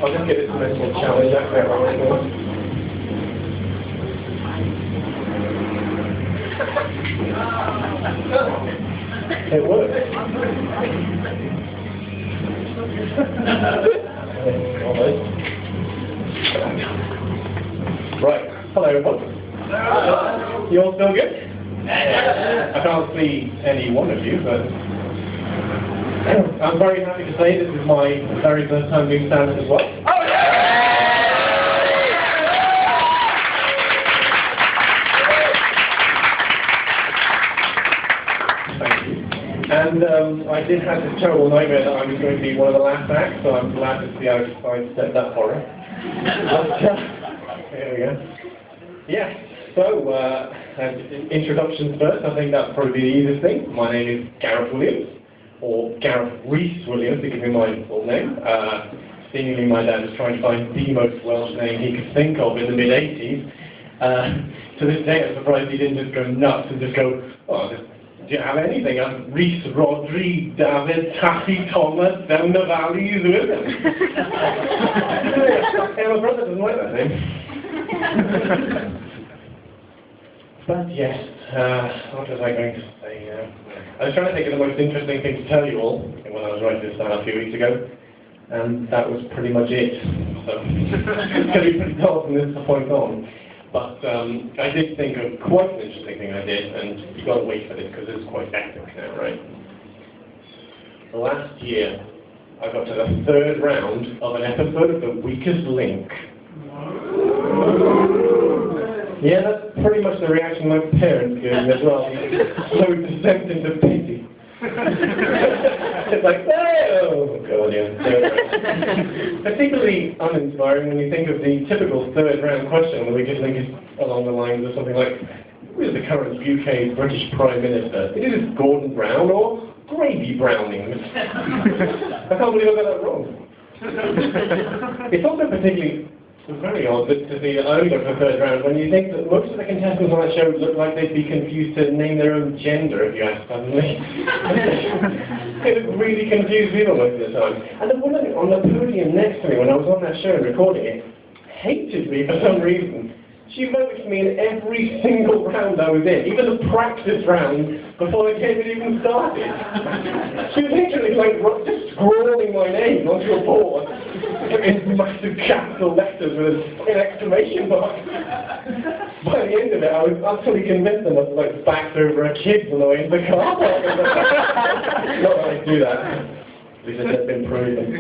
I'll just get this mental challenge out there. It works. Right. Hello, everyone. You all still good? I can't see any one of you, but I'm very happy to say this is my very first time doing stand-up as well. Oh, yeah! Thank you. And I did have this terrible nightmare that I was going to be one of the last acts, so I'm glad to see how I stepped that horror. There we go. Yeah, so introductions first. I think that'd probably be the easiest thing. My name is Gareth Williams, or Gareth Reese Williams, to give me my full name. Seemingly my dad was trying to find the most Welsh name he could think of in the mid-80s. To this day, I'm surprised he didn't just go nuts and just go, oh, do you have anything? I'm Reese, Rodri, David, Taffy, Thomas, down the valleys, Williams. Yeah, my brother doesn't like that name. But yes, what was I going to say? I was trying to think of the most interesting thing to tell you all when I was writing this down a few weeks ago, and that was pretty much it. So it's going to be pretty dull from this point on. But I did think of quite an interesting thing I did, and you've got to wait for this because it's quite epic now, right? Last year, I got to the 3rd round of an episode of The Weakest Link. Yeah, that's pretty much the reaction my parents gave me as well. So descent into pity. It's like, oh, God, yeah. Particularly uninspiring when you think of the typical 3rd round question, where we just think it's along the lines of something like, who is the current UK British Prime Minister? Is it Gordon Brown or Gravy Browning? I can't believe I got that wrong. It's also particularly very odd to see that I only got to the 3rd round when you think that most of the contestants on that show look like they'd be confused to name their own gender if you asked suddenly. It looked really confused people most of the time. And the woman on the podium next to me when I was on that show and recording it hated me for some reason. She voted for me in every single round I was in, even the practice round before the game had even started. She was literally like just scrawling my name onto a board in massive capital letters with an exclamation mark. By the end of it, I was utterly convinced I must have like backed over a kid on the way into the car park. Not that I do that. At least it's been proven.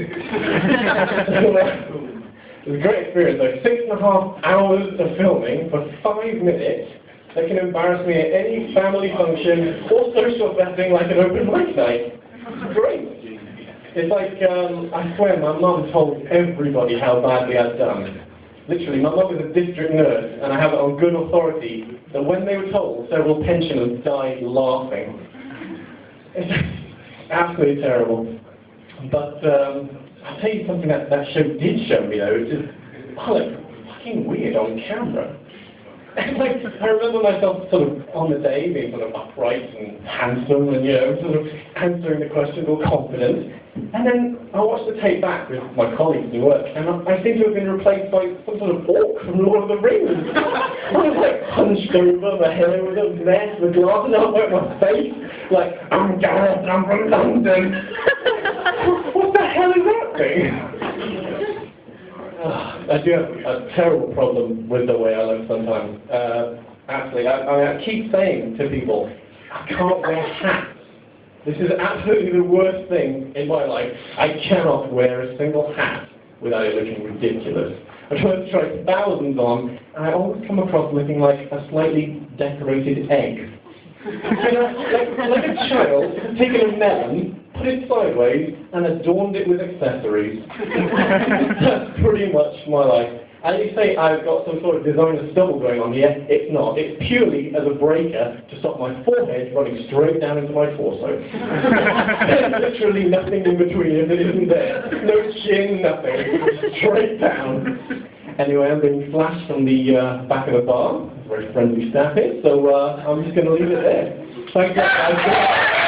It was a great experience, though. 6.5 hours of filming for 5 minutes that can embarrass me at any family function or social setting like an open mic night. Great. It's like, I swear, my mum told everybody how badly I'd done. Literally, my mum was a district nurse, and I have it on good authority that when they were told, several pensioners died laughing. It's absolutely terrible. But, I'll tell you something that show did show me though, it's just, oh, like, fucking weird on camera. Like, I remember myself sort of on the day being sort of upright and handsome and, you know, sort of answering the questions all confident. And then I watched the tape back with my colleagues in work, and I seem to have been replaced by some sort of orc from Lord of the Rings. I was like hunched over, my hair was a mess, the glasses up at my face, like, I'm Gareth, I'm from London. What the hell is that thing? I do have a terrible problem with the way I look sometimes. Absolutely. I keep saying to people, I can't wear hats. This is absolutely the worst thing in my life. I cannot wear a single hat without it looking ridiculous. I've tried to try thousands on, and I always come across looking like a slightly decorated egg. You know, like a child has taken a melon, put it sideways, and adorned it with accessories. That's pretty much my life. And you say I've got some sort of designer stubble going on here. It's not. It's purely as a breaker to stop my forehead running straight down into my torso. There's literally nothing in between it that isn't there. No chin, nothing. Straight down. Anyway, I'm being flashed from the back of the bar. Very friendly staff here, so I'm just going to leave it there. Thank you.